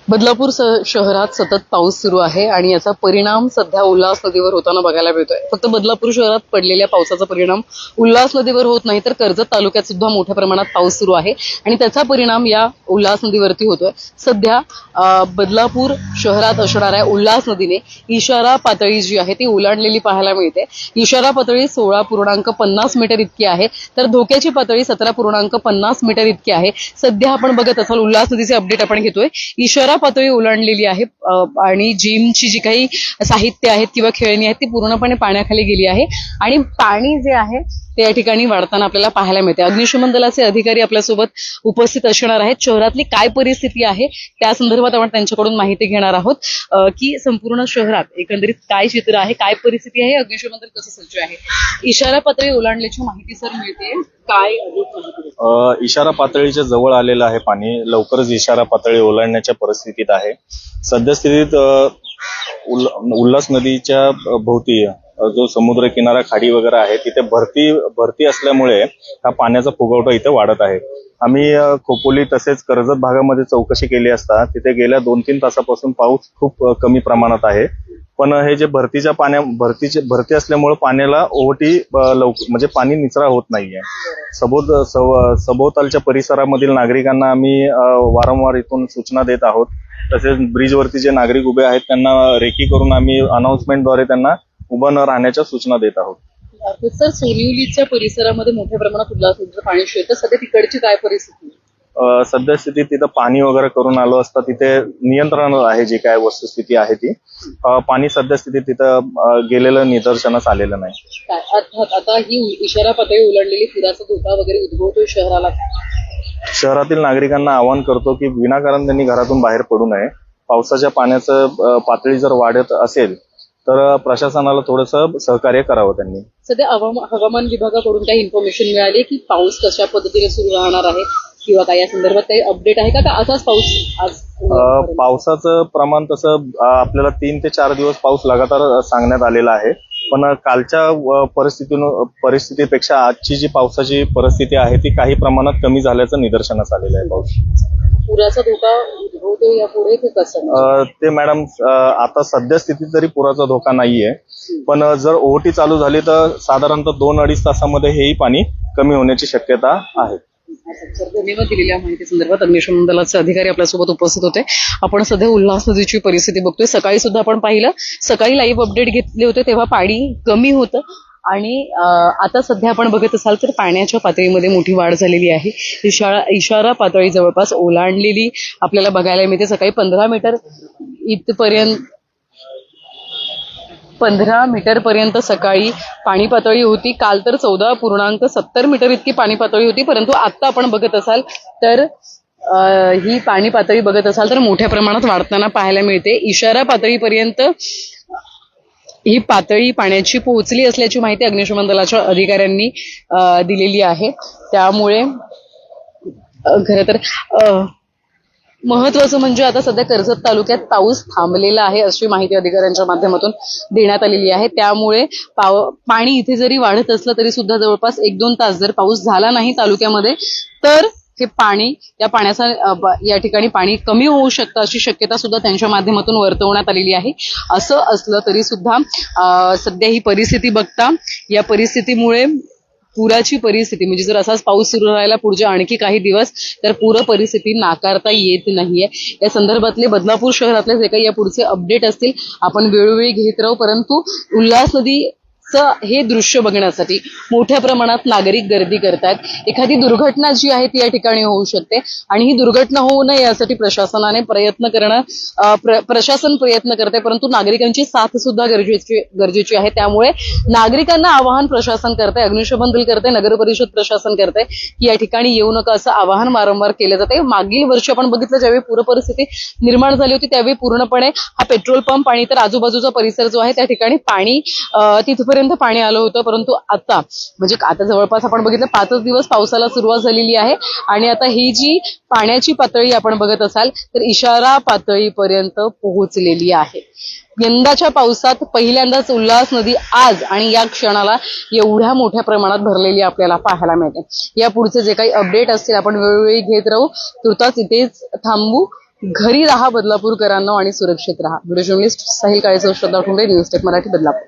बदलापूर शहरात सतत पाऊस सुरू आहे आणि याचा परिणाम सध्या उल्हास नदीवर होताना बघायला मिळतोय. फक्त बदलापूर शहरात पडलेल्या पावसाचा परिणाम उल्हास नदीवर होत नाही तर कर्जत तालुक्यात सुद्धा मोठ्या प्रमाणात पाऊस सुरू आहे आणि त्याचा परिणाम या उल्हास नदीवरती होतोय. सध्या बदलापूर शहरात असणाऱ्या उल्हास नदीने इशारा पातळी जी आहे ती ओलांडलेली पाहायला मिळते. इशारा पातळी 16.50 मीटर इतकी आहे तर धोक्याची पातळी 17.50 मीटर इतकी आहे. सध्या आपण बघत असाल उल्हास नदीचे अपडेट आपण घेतोय. इशारा पातळी ओलांडलेली आहे आणि जिमची जी काही साहित्य आहेत किंवा खेळणी आहेत ती पूर्णपणे पाण्याखाली गेली आहे आणि पाणी जे आहे ते या ठिकाणी वाढताना आपल्याला पाहायला मिळते. अग्निशमन दलाचे अधिकारी आपल्यासोबत उपस्थित असणार आहेत. शहरातली काय परिस्थिती आहे त्या संदर्भात आपण त्यांच्याकडून माहिती घेणार आहोत की संपूर्ण शहरात एकंदरीत काय चित्र आहे, काय परिस्थिती आहे, अग्निशमन दल कसं सज्ज आहे. इशारा पातळी ओलांडल्याची माहिती सर मिळते, काय इशारा पातळीच्या जवळ आलेलं आहे पाणी. लवकरच इशारा पातळी ओलांडण्याच्या परिस्थितीत आहे. सद्यस्थितीत उल्हास नदीच्या भोवती जो समुद्र किनारा खाडी वगैरे आहे तिथे भरती असल्यामुळे हा पाण्याचा फुगवटा इथे वाढत आहे. आम्ही खोपोली तसेच कर्जत भागामध्ये चौकशी केली असता तिथे गेल्या 2-3 तासापासून पाऊस खूप कमी प्रमाणात आहे. पण हे जे भरती असल्यामुळे पाण्याला ओहोटी म्हणजे पाणी निचरा होत नाहीये. सभोवतालच्या परिसरामधील नागरिकांना आम्ही वारंवार इथून सूचना देत आहोत. तसेच ब्रिजवरती जे नागरिक उभे आहेत त्यांना रेकी करून आम्ही अनाउन्समेंटद्वारे त्यांना उभं न राहण्याच्या सूचना देत आहोत. सर, सोनिवलीच्या परिसरामध्ये मोठ्या प्रमाणात उल्हास नदीचं पाणी येतं. सध्या तिकडची काय परिस्थिती? सद्यस्थितीत तिथं पाणी वगैरे करून आलो असता तिथे नियंत्रण आहे, जी काय वस्तुस्थिती आहे ती. पाणी सद्यस्थितीत तिथं गेलेलं निदर्शनास आलेलं नाही. अर्थात आता ही इशारा पातळी ओलांडलेली पुराचा धोका वगैरे उद्भवतोय शहराला. शहरातील नागरिकांना आवाहन करतो की विनाकारण त्यांनी घरातून बाहेर पडू नये. पावसाच्या पाण्याचं पातळी जर वाढत असेल तर प्रशासनाला थोडंसं सहकार्य करावं त्यांनी. सध्या हवामान विभागाकडून काही इन्फॉर्मेशन मिळाली की पाऊस कशा पद्धतीने सुरू राहणार आहे किंवा काय या संदर्भात काही अपडेट आहे का असाच पाऊस आज? पावसाचं प्रमाण तसं आपल्याला 3 ते 4 दिवस पाऊस लगातार सांगण्यात आलेला आहे. पण कालच्या परिस्थितीपेक्षा आजची जी पावसाची परिस्थिती आहे ती काही प्रमाणात कमी झाल्याचं निदर्शनास आलेलं आहे. पाऊस पुराचा धोका उद्भवतो यापुढे ते कसं? ते मॅडम आता सद्यस्थितीत तरी पुराचा धोका नाहीये. पण जर ओहोटी चालू झाली तर साधारणतः 2-2.5 तासामध्ये हेही पाणी कमी होण्याची शक्यता आहे. धन्यवाद दिलेल्या माहिती संदर्भात. अग्निशमन दलाचे अधिकारी आपल्यासोबत उपस्थित होते. आपण सध्या उल्हास नदीची परिस्थिती बघतोय. सकाळी सुद्धा आपण पाहिलं, सकाळी लाईव्ह अपडेट घेतले होते तेव्हा पाणी कमी होतं आणि आता सध्या आपण बघत असाल तर पाण्याच्या पातळीमध्ये मोठी वाढ झालेली आहे. इशारा पातळी जवळपास ओलांडलेली आपल्याला बघायला मिळते. सकाळी 15 मीटर पर्यंत सकाळी पाणी पातळी होती. काल तर 14.70 मीटर इतकी पाणी पातळी होती. परंतु आता आपण बघत असाल तर ही पाणी पातळी बघत असाल तर मोठ्या प्रमाणात वाढताना पाहायला मिळते. इशारा पातळीपर्यंत ही पातळी पाण्याची पोहोचली असल्याची माहिती अग्निशमन दलाच्या अधिकाऱ्यांनी दिलेली आहे. त्यामुळे खरं तर महत्वाचं म्हणजे आता सध्या कर्जत तालुक्यात पाऊस थांबलेला आहे अशी माहिती अधिकाऱ्यांच्या माध्यमातून देण्यात आलेली आहे. त्यामुळे पाणी इथे जरी वाढत असलं तरी सुद्धा जवळपास 1-2 तास जर पाऊस झाला नाही तालुक्यामध्ये तर हे पाणी या ठिकाणी पाणी कमी होऊ शकतं अशी शक्यता सुद्धा त्यांच्या माध्यमातून वर्तवण्यात आलेली आहे. असं असलं तरी सुद्धा सध्या ही परिस्थिती बघता या परिस्थितीमुळे पुराची परिस्थिती म्हणजे जर असाच पाऊस सुरू राहिला पुढचे आणखी काही दिवस तर पूर परिस्थिती नाकारता येत नाहीये. या संदर्भातले बदलापूर शहरातले जे काही या पुढचे अपडेट असतील आपण वेळोवेळी घेत राहू. परंतु उल्हास नदीचं हे दृश्य बघण्यासाठी मोठ्या प्रमाणात नागरिक गर्दी करतात. एखादी दुर्घटना जी आहे ती या ठिकाणी होऊ शकते आणि ही दुर्घटना होऊ नये यासाठी प्रशासन प्रयत्न करते. परंतु नागरिकांची साथ सुद्धा गरजेची आहे. त्यामुळे नागरिकांना आवाहन प्रशासन करते, अग्निशमन दल करते, नगर परिषद प्रशासन करते की या ठिकाणी येऊ नका असं आवाहन वारंवार केलं जाते. मागील वर्षी आपण बघितलं ज्यावेळी पूर परिस्थिती निर्माण झाली होती त्यावेळी पूर्णपणे हा पेट्रोल पंप आणि तर आजूबाजूचा परिसर जो आहे त्या ठिकाणी पाणी तिथपर्यंत पाणी आलं होतं. परंतु आता जवळपास आपण बघितलं 5 दिवस पावसाला सुरुवात झालेली आहे आणि आता ही जी पाण्याची पातळी आपण बघत असाल तर इशारा पातळीपर्यंत पोहोचलेली आहे. यंदाच्या पावसात पहिल्यांदाच उल्हास नदी आज आणि या क्षणाला एवढ्या मोठ्या प्रमाणात भरलेली आपल्याला पाहायला मिळते. या पुढचे जे काही अपडेट असतील आपण वेळोवेळी घेत राहू. तुर्तास इथेच थांबू. घरी राहा बदलापूरकरांनो आणि सुरक्षित राहा. व्हिडिओ जर्नलिस्ट साहिल काळेसह, श्रद्धा ठोंबरे, न्यूज टेक मराठी, बदलापूर.